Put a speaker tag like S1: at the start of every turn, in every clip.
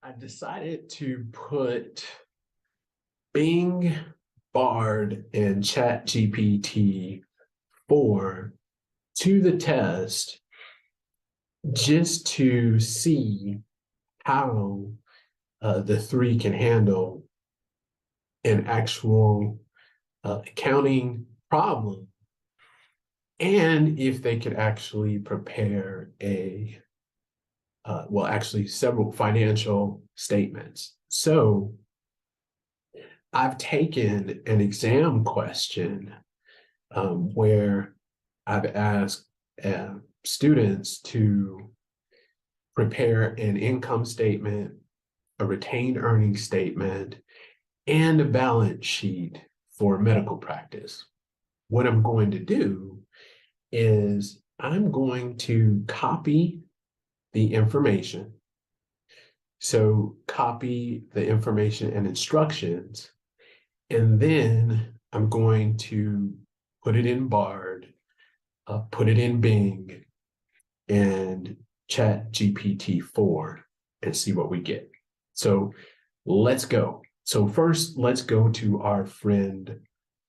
S1: I decided to put Bing, Bard, and ChatGPT-4 to the test just to see how the three can handle an actual accounting problem and if they could actually prepare actually several financial statements. So I've taken an exam question where I've asked students to prepare an income statement, a retained earnings statement, and a balance sheet for medical practice. What I'm going to do is I'm going to copy the information. So copy the information and instructions, and then I'm going to put it in Bard, put it in Bing, and ChatGPT-4 and see what we get. So let's go. So first, let's go to our friend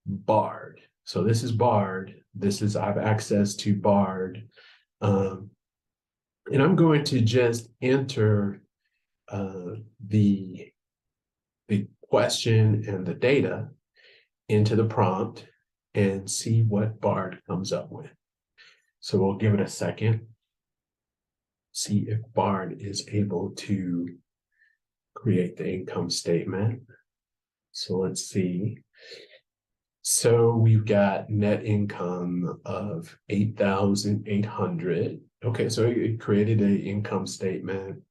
S1: Bard. So this is Bard. I have access to Bard. And I'm going to just enter the question and the data into the prompt and see what Bard comes up with. So we'll give it a second. See if Bard is able to create the income statement. So let's see. So we've got net income of 8,800. Okay, so it created an income statement.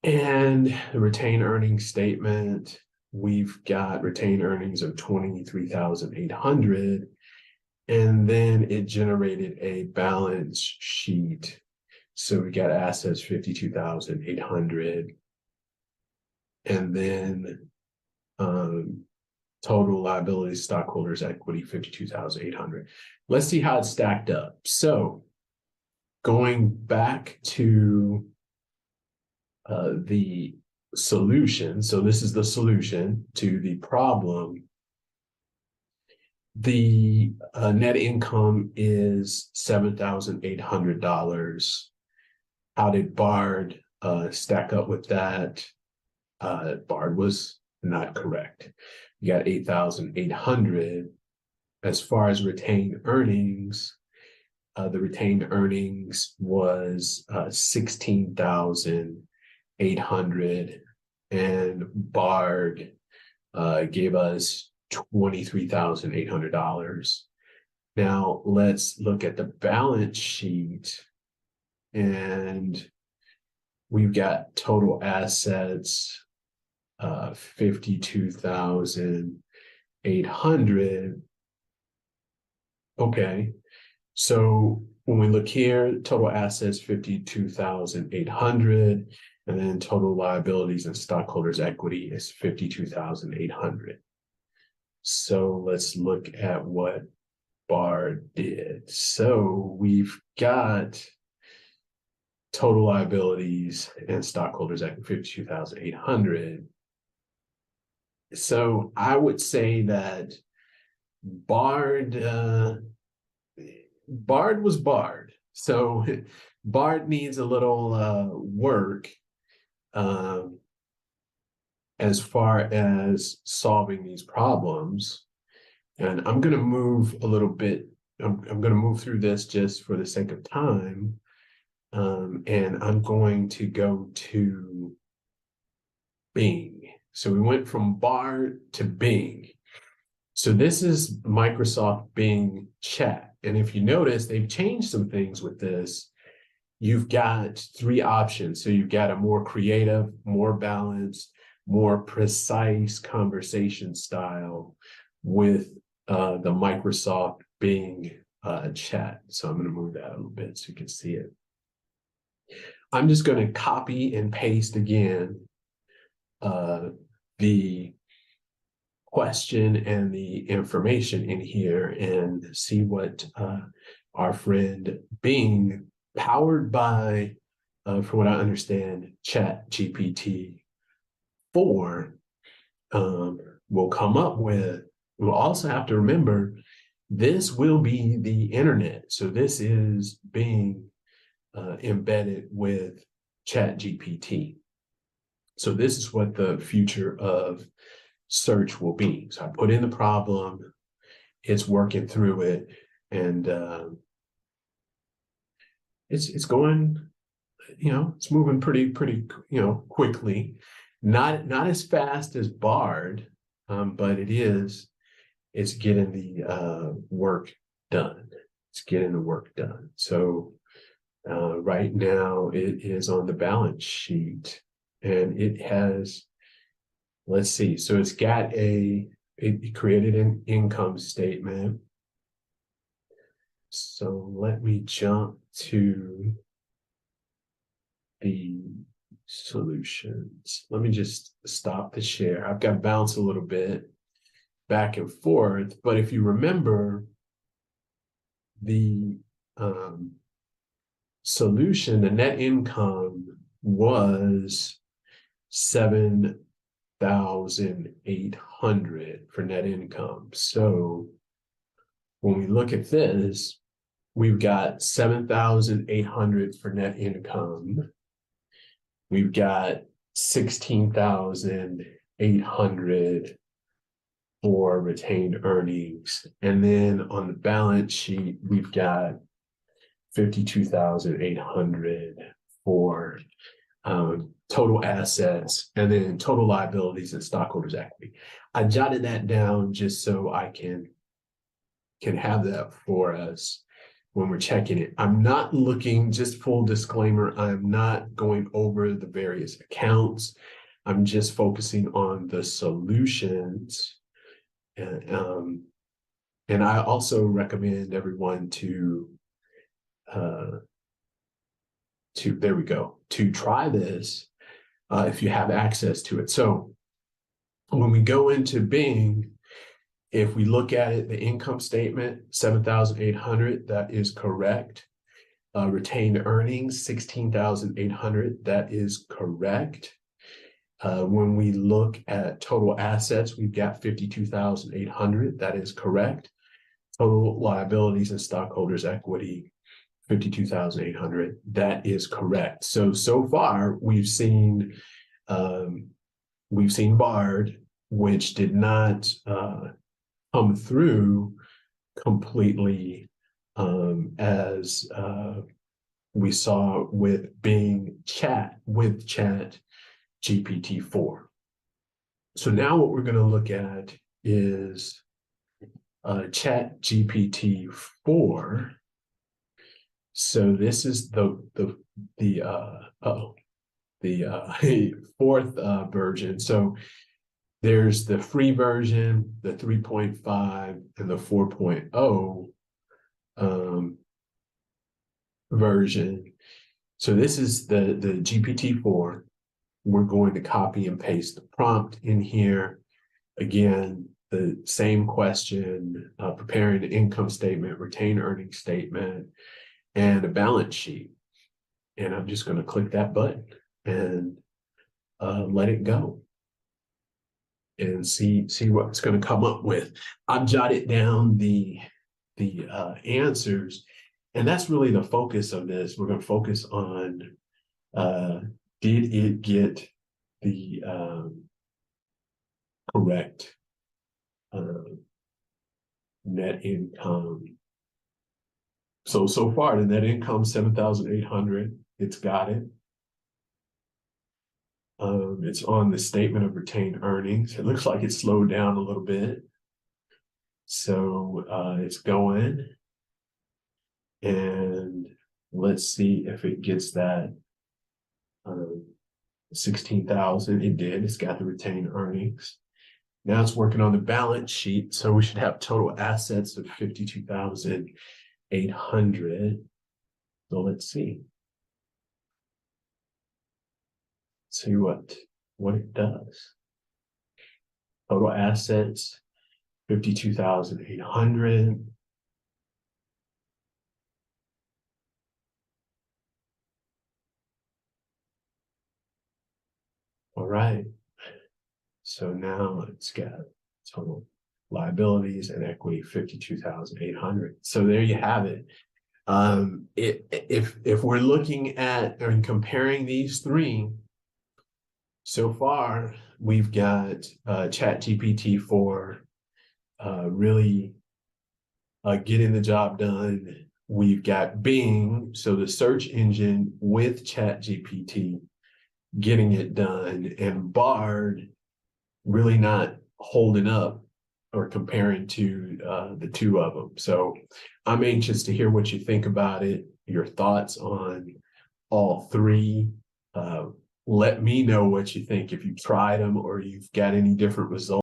S1: And the retained earnings statement, we've got retained earnings of 23,800. And then it generated a balance sheet. So we got assets 52,800. And then total liabilities, stockholders' equity, 52,800. Let's see how it stacked up. So going back to the solution, so this is the solution to the problem. The net income is $7,800. How did Bard stack up with that? Bard was not correct. You got 8,800. As far as retained earnings, the retained earnings was 16,800, and Bard gave us $23,800. Now let's look at the balance sheet, and we've got total assets 52,800. Okay, so when we look here, total assets 52,800, and then total liabilities and stockholders' equity is 52,800. So let's look at what Bard did. So we've got total liabilities and stockholders' equity 52,800. So I would say that Bard was Bard. So Bard needs a little work as far as solving these problems. And I'm going to move a little bit. I'm going to move through this just for the sake of time. And I'm going to go to Bing. So we went from Bard to Bing. So this is Microsoft Bing Chat. And if you notice, they've changed some things with this. You've got three options. So you've got a more creative, more balanced, more precise conversation style with the Microsoft Bing Chat. So I'm going to move that a little bit so you can see it. I'm just going to copy and paste again the question and the information in here and see what our friend Bing, powered by from what I understand, ChatGPT-4 will come up with. We'll also have to remember this will be the internet. So this is being embedded with ChatGPT. So this is what the future of search will be. So I put in the problem, it's working through it, and it's going, it's moving pretty quickly. Not as fast as Bard, but it's getting the work done. It's getting the work done. So right now it is on the balance sheet, and it has, let's see, so it's got it created an income statement. So let me jump to the solutions. Let me just stop the share. I've got to bounce a little bit back and forth, but if you remember, the solution, the net income was 7,800 for net income. So when we look at this, we've got 7,800 for net income. We've got 16,800 for retained earnings. And then on the balance sheet, we've got 52,800 for total assets, and then total liabilities and stockholders' equity. I jotted that down just so I can have that for us when we're checking it. I'm not looking, just full disclaimer, I'm not going over the various accounts. I'm just focusing on the solutions. And I also recommend everyone to there we go, to try this if you have access to it. So when we go into Bing, if we look at it, the income statement, 7,800, that is correct. Retained earnings, 16,800, that is correct. When we look at total assets, we've got 52,800, that is correct. Total liabilities and stockholders' equity, 52,800, that is correct. So far we've seen Bard, which did not come through completely as we saw with Bing with ChatGPT-4. So now what we're going to look at is ChatGPT-4. So this is the fourth version. So there's the free version, the 3.5, and the 4.0 version. So this is the GPT-4. We're going to copy and paste the prompt in here. Again, the same question, preparing an income statement, retained earnings statement, and a balance sheet. And I'm just going to click that button and let it go and see what it's going to come up with. I've jotted down the answers, and that's really the focus of this. We're going to focus on did it get the correct net income. So far, the net income, 7,800, it's got it. It's on the statement of retained earnings. It looks like it slowed down a little bit. So it's going. And let's see if it gets that 16,000. It did. It's got the retained earnings. Now it's working on the balance sheet. So we should have total assets of 52,800. So let's see. See what it does. Total assets, 52,800. All right. So now it's got total liabilities and equity 52,800. So there you have it. If we're looking at and comparing these three, so far we've got ChatGPT-4 really getting the job done. We've got Bing, so the search engine with ChatGPT getting it done, and Bard really not holding up or comparing to the two of them. So I'm anxious to hear what you think about it, your thoughts on all three. Let me know what you think if you've tried them or you've got any different results.